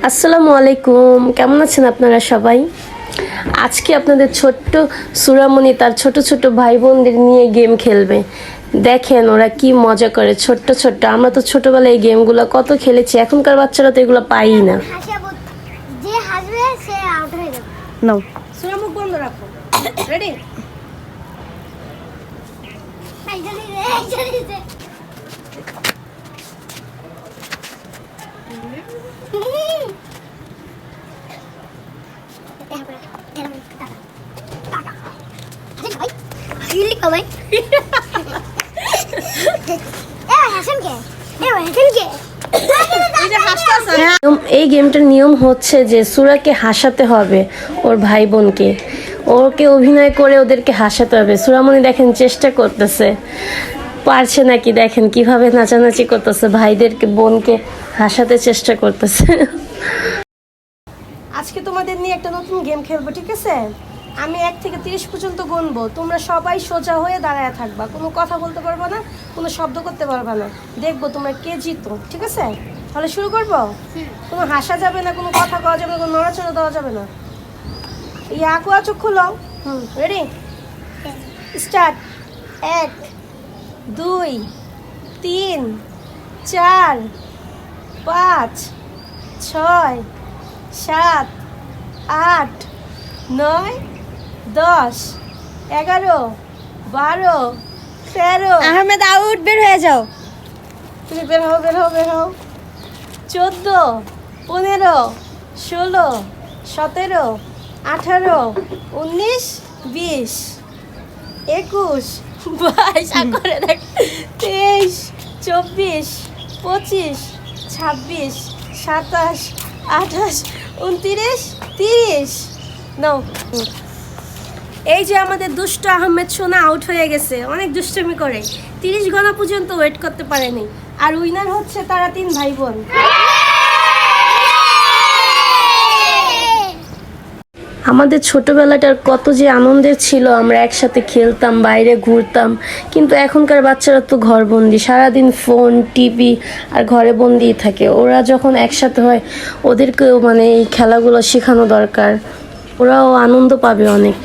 আসসালামু আলাইকুম, কেমন আছেন আপনারা সবাই? আজকে আপনাদের ছোট্ট সুরামণি তার ছোট ছোট ভাই বোনদের নিয়ে গেম খেলবে। দেখেন ওরা কি মজা করে, ছোট্ট ছোট্ট। আমরা তো ছোটবেলায় এই গেমগুলো কত খেলেছি, এখনকার বাচ্চারা তো এগুলো পাই না। যে হাসবে সে আউট হয়ে যাবে। নাও, সুরা মুখ বন্ধ রাখো। রেডি? এই গেমটার নিয়ম হচ্ছে যে সুরাকে হাসাতে হবে, ওর ভাই বোনকে ওকে অভিনয় করে ওদেরকে হাসাতে হবে। সুরামণি দেখেন চেষ্টা করতেছে, পারছে নাকি দেখেন কিভাবে নাচানাচি করতেছে, ভাইদেরকে বোনকে হাসাতে চেষ্টা করতেছে। আজকে তোমাদের নিয়ে একটা নতুন গেম খেলবো, ঠিক আছে? আমি 1 থেকে 30 পর্যন্ত গুনবো। তোমরা সবাই সোজা হয়ে দাঁড়ায় থাকবা, কোনো কথা বলতে পারবা না, কোনো শব্দ করতে পারবা না। দেখবো তোমরা কে জিতো, ঠিক আছে? তাহলে শুরু করবো। কোনো হাসা যাবে না, কোনো কথা কওয়া যাবে না, কোনো নড়াচড়া দেওয়া যাবে না। ইয়াকুয়া চোখ খুলো। Ready, start. 1 2 3 4 5 6 7 8 9 10 11 12 13। আহমেদ আউট, বের হয়ে যাও। তুমি বের হও, বের হও, বের হও। 14 15 16 17 18 19 20 21 22 করে দেখ, 23 24 25 26 27 28 29 30। নাও, এই যে আমাদের দুষ্ট আহমেদ সোনা আউট হয়ে গেছে, অনেক দুষ্টুমি করে 30 গণা পর্যন্ত ওয়েট করতে পারেনি। আর উইনার হচ্ছে তারা 3 ভাই বোন। আমাদের ছোটবেলাটার কত যে আনন্দের ছিল, আমরা একসাথে খেলতাম, বাইরে ঘুরতাম। কিন্তু এখনকার বাচ্চারা তো ঘরবন্দি, সারাদিন ফোন টিভি আর ঘরে বন্দিই থাকে। ওরা যখন একসাথে হয় ওদেরকেও মানে এই খেলাগুলো শেখানো দরকার, ওরাও আনন্দ পাবে অনেক।